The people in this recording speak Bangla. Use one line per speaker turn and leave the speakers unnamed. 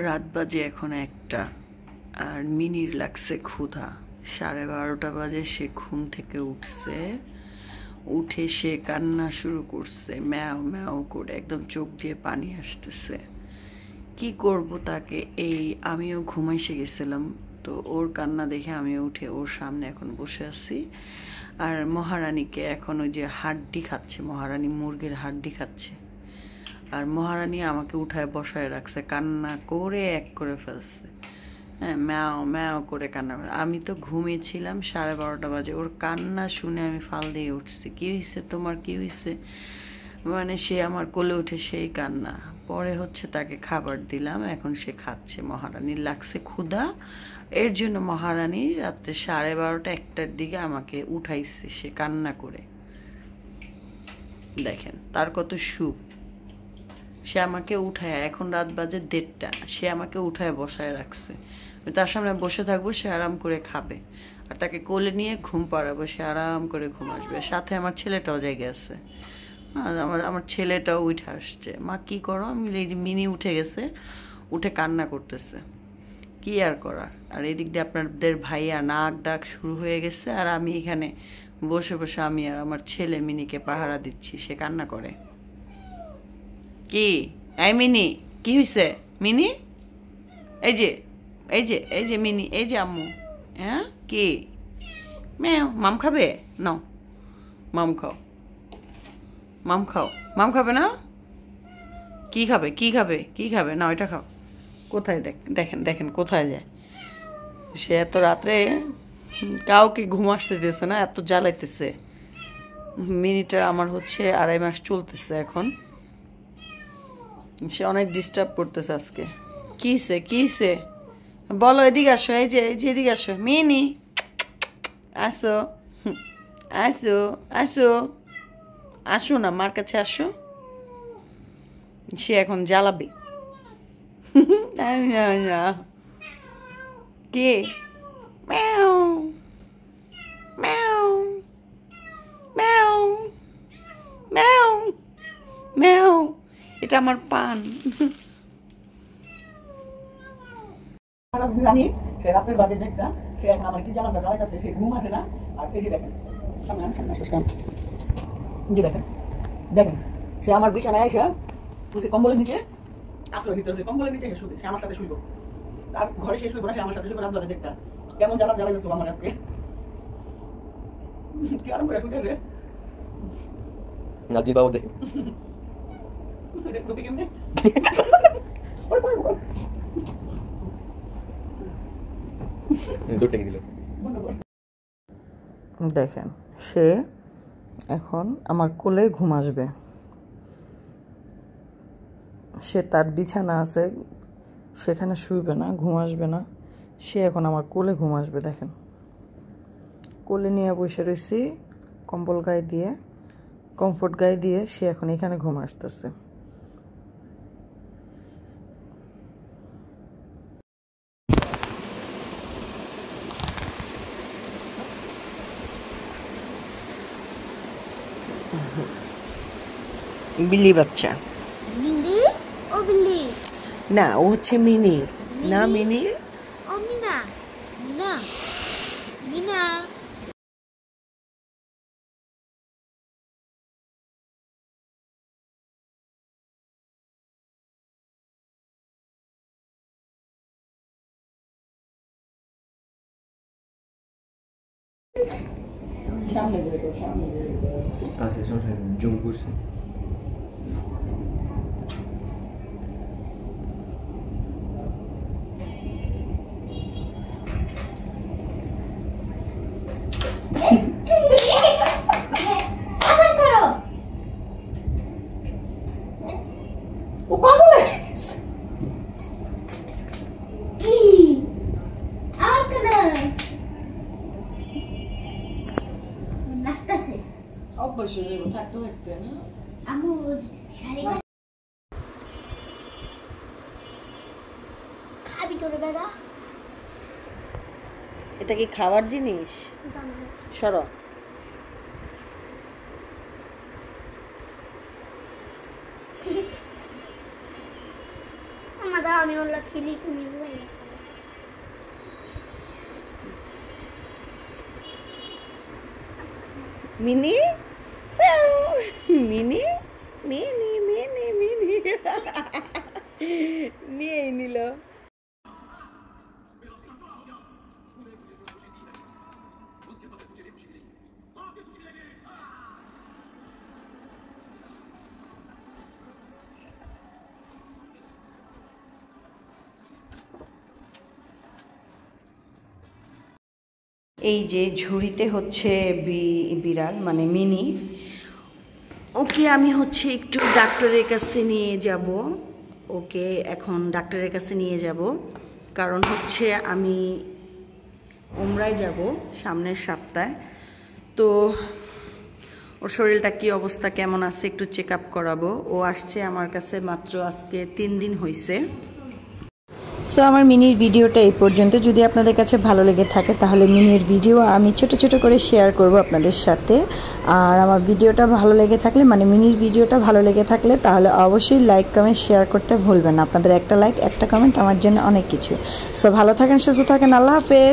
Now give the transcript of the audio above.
রাত বাজে এখন 1টা, আর মিনির লাগছে ক্ষুধা। 12:30 বাজে সে ঘুম থেকে উঠছে। উঠে সে কান্না শুরু করছে, ম্যাও ম্যাও করে, একদম চোখ দিয়ে পানি আসতেছে। কি করব তাকে? আমিও ঘুমাইসে গেছিলাম, তো ওর কান্না দেখে আমিও উঠে ওর সামনে এখন বসে আছি। আর মহারানীকে এখন ওই যে হাড্ডি খাচ্ছে, মহারানী মুরগির হাড্ডি খাচ্ছে। আর মহারানী আমাকে উঠায় বসায় রাখছে, কান্না করে এক করে ফেলছে। হ্যাঁ, ম্যাও ম্যাও করে কান্না করে। আমি তো ঘুমিয়েছিলাম, 12:30 বাজে। ওর কান্না শুনে আমি ফাল দিয়ে উঠছি। কী হয়েছে তোমার, কী হয়েছে? মানে সে আমার কোলে উঠে সেই কান্না। পরে তাকে খাবার দিলাম, এখন সে খাচ্ছে। মহারানীর লাগছে ক্ষুধা, এর জন্য মহারানী রাত্রে 12:30 1টার দিকে আমাকে উঠাইছে সে কান্না করে। দেখেন তার কত সুখ। সে আমাকে উঠায়, এখন রাত বাজে 1:30, সে আমাকে উঠায় বসায় রাখছে। আমি তার সামনে বসে থাকবো, সে আরাম করে খাবে, আর তাকে কোলে নিয়ে ঘুম পাড়াবো, সে আরাম করে ঘুম আসবে। সাথে আমার ছেলেটাও জেগে আছে। আমার ছেলেটাও উঠে আসছে। মা কি করো? আমি এই যে মিনি উঠে গেছে, উঠে কান্না করতেছে। কি আর করার। আর এদিক দিয়ে আপনাদের ভাইয়া নাক ডাক শুরু হয়ে গেছে, আর আমি এখানে বসে বসে আমি আর আমার ছেলে মিনিকে পাহারা দিচ্ছি, সে কান্না করে। কি এই মিনি, কি হয়েছে মিনি? এই যে এই যে এই যে মিনি, এই যে আম্মু। হ্যাঁ কি ম্যাও? মাম খাবে? নাও মাম খাও, মাম খাও। মাম খাবে না? কি খাবে, কি খাবে, কি খাবে? না ওইটা খাও। কোথায় দেখেন দেখেন কোথায় যায় সে। এত রাত্রে কাউকে ঘুম আসতে দিতেছে না, এত জ্বালাইতেছে। মিনিটা আমার 2.5 মাস চলতেছে এখন। সে অনেক ডিস্টার্ব করতেছে আজকে। কিসে কিসে বলো? এদিকে আসো, এই যে এদিকে আসো মিনি, আসো আসো আসো, আসো না মার কাছে আসো। সে এখন জ্বালাবে। কে? ম্যাও ম্যাও ম্যাও ম্যাও ম্যাও। এটা আমার পান। রানী সে রাতের বাজে 1:30, সে এখন আমার কি জ্বালাটা জ্বালাইতেছে, সে ঘুম আসে না। আর এই যে দেখেন সামনে দেখেন দেখেন, সে আমার বিছানায় এসে কম্বলের নিচে আশ্রয় নিতেছে, কম্বলের নিচে শুবে, সে আমার সাথে শুইব। আর ঘরে সে শুইব না, সে আমার সাথে শুইব। রাত বাজে 1:30, কেমন জ্বালাইতেছে আমার আজকে। কি আরাম করে শুইতেছে
নাজি বাবু দেখে
কেমনে। দেখেন সে এখন আমার কোলে ঘুম আসবে। সে তার বিছানা আছে, সেখানে শুইবে না, ঘুম আসবে না। সে এখন আমার কোলে ঘুম আসবে। দেখেন কোলে নিয়ে বসে রয়েছি, কম্বল গায়ে দিয়ে, কমফোর্ট গায়ে দিয়ে, সে এখন এখানে ঘুম আসতেছে। বিলি বাচ্চা।
বিলি ও বিলি
না, ও মিনি। না মিনি,
ও মিনা, মিনা মিনা।
জুম করছে। এটা কি খাওয়ার জিনিস? সরো।
মামা দাও আমি ওগুলো খেলি তুমি
mini mini mini mini mini নিয়ে নিল। এই যে ঝুড়িতে হচ্ছে বিড়াল মানে মিনি, ওকে আমি হচ্ছে একটু ডাক্তারের কাছে নিয়ে যাব। ওকে এখন ডাক্তারের কাছে নিয়ে যাব, কারণ হচ্ছে আমি উমরায় যাব সামনের সপ্তাহে। তো ওর শরীরটা কি অবস্থা কেমন আছে একটু চেক আপ করাবো। ও আসছে আমার কাছে মাত্র আজকে 3 দিন হয়েছে।
সো আমার মিনির ভিডিওটা এই পর্যন্ত। যদি আপনাদের কাছে ভালো লেগে থাকে তাহলে মিনির ভিডিও আমি ছোট ছোট করে শেয়ার করব আপনাদের সাথে। আর আমার ভিডিওটা ভালো লেগে থাকলে মানে মিনির ভিডিওটা ভালো লেগে থাকলে তাহলে অবশ্যই লাইক কমেন্ট শেয়ার করতে ভুলবেন না। আপনাদের একটা লাইক একটা কমেন্ট আমার জন্য অনেক কিছু। সো ভালো থাকেন, সুস্থ থাকেন, আল্লাহ হাফেজ।